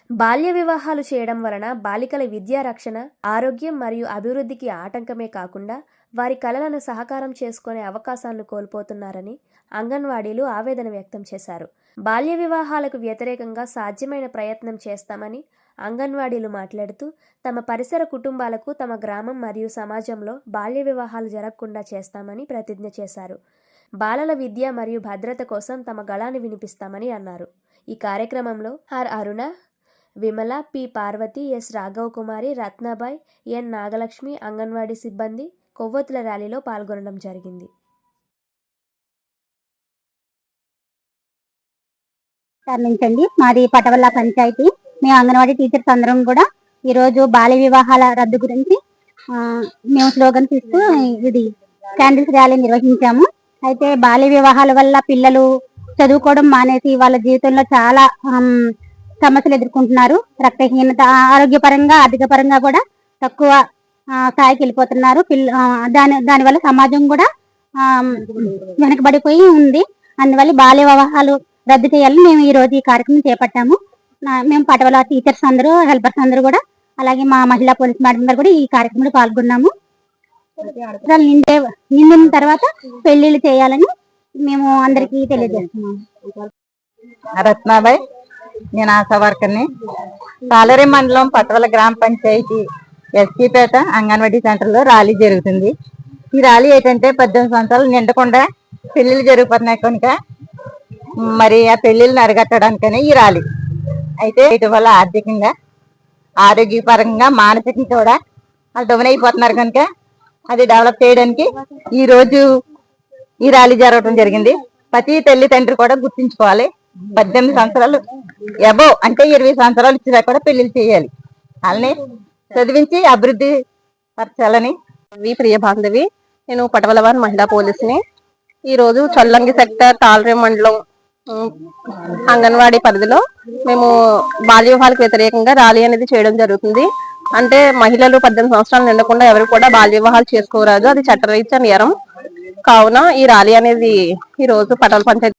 బాల్య వివాహాలు చేయడం వలన బాలికల విద్యా రక్షణ, ఆరోగ్యం మరియు అభివృద్ధికి ఆటంకమే కాకుండా వారి కలలను సహకారం చేసుకునే అవకాశాలను కోల్పోతున్నారని అంగన్వాడీలు ఆవేదన వ్యక్తం చేశారు. బాల్య వివాహాలకు వ్యతిరేకంగా సాధ్యమైన ప్రయత్నం చేస్తామని అంగన్వాడీలు మాట్లాడుతూ తమ పరిసర కుటుంబాలకు తమ గ్రామం మరియు సమాజంలో బాల్య వివాహాలు జరగకుండా చేస్తామని ప్రతిజ్ఞ చేశారు. బాలల విద్య మరియు భద్రత కోసం తమ గళాన్ని వినిపిస్తామని అన్నారు. ఈ కార్యక్రమంలో R Aruna, Vimala, P Parvathi, S Raghava Kumari, Ratnabai, N Nagalakshmi, anganwadi సిబ్బంది కొవ్వొత్తుల ర్యాలీలో పాల్గొనడం జరిగింది. మాది పటవల్ల పంచాయతీ. మేము అంగన్వాడీ టీచర్స్ అందరం కూడా ఈరోజు బాల్య వివాహాల రద్దు గురించి మేము స్లోగన్స్ ఇస్తూ ఇది క్యాండిల్స్ ర్యాలీ నిర్వహించాము. అయితే బాల్య వివాహాల వల్ల పిల్లలు చదువుకోవడం మానేసి వాళ్ళ జీవితంలో చాలా సమస్యలు ఎదుర్కొంటున్నారు. రక్తహీనత, ఆరోగ్యపరంగా, ఆర్థిక పరంగా కూడా తక్కువ స్థాయికి వెళ్ళిపోతున్నారు. దానివల్ల సమాజం కూడా వెనకబడిపోయి ఉంది. అందువల్ల బాల్య వివాహాలు రద్దు చేయాలని మేము ఈ రోజు ఈ కార్యక్రమం చేపట్టాము. మేము పటవల టీచర్స్ అందరూ, హెల్పర్స్ అందరూ కూడా, అలాగే మా మహిళా పోలీస్ మేడం గారు కూడా ఈ కార్యక్రమంలో పాల్గొన్నాము. నిండిన తర్వాత పెళ్లిళ్ళు చేయాలని మేము అందరికీ తెలియజేస్తున్నాము. రత్నాబాయ్, నేను ఆశా వర్కర్ని. సాలరీ మండలం పటవల గ్రామ పంచాయతీ ఎస్పీపేట అంగన్వాడీ సెంటర్లో ర్యాలీ జరుగుతుంది. ఈ ర్యాలీ ఏంటంటే 18 సంవత్సరాలు నిండకుండా పెళ్లిళ్ళు జరిగిపోతున్నాయి కనుక మరి ఆ పెళ్లిళ్ళని అరికట్టడానికని ఈ ర్యాలీ. అయితే ఇటీవల ఆర్థికంగా, ఆరోగ్యపరంగా, మానసికంగా కూడా వాళ్ళు డౌన్ అయిపోతున్నారు కనుక అది డెవలప్ చేయడానికి ఈ రోజు ఈ ర్యాలీ జరగడం జరిగింది. ప్రతి తల్లి తండ్రి కూడా గుర్తించుకోవాలి, 18 సంవత్సరాలు అబోవ్ అంటే 20 సంవత్సరాలు ఇచ్చినా కూడా పెళ్లిళ్ళు చేయాలి. వాళ్ళని చదివించి అభివృద్ధి పరచాలని. ప్రియ బాంధవి, నేను పటవలవారి మహిళా పోలీసుని. ఈరోజు చొల్లంగి సెక్టర్ తాళరే మండలం అంగన్వాడీ పరిధిలో మేము బాల్య వివాహాలకు వ్యతిరేకంగా ర్యాలీ అనేది చేయడం జరుగుతుంది. అంటే మహిళలు 18 సంవత్సరాలు నిండకుండా ఎవరు కూడా బాల్య వివాహాలు చేసుకోరాదు, అది చట్టరీత్యా నేరం. కావున ఈ ర్యాలీ అనేది ఈ రోజు పటవల పంచాయతీ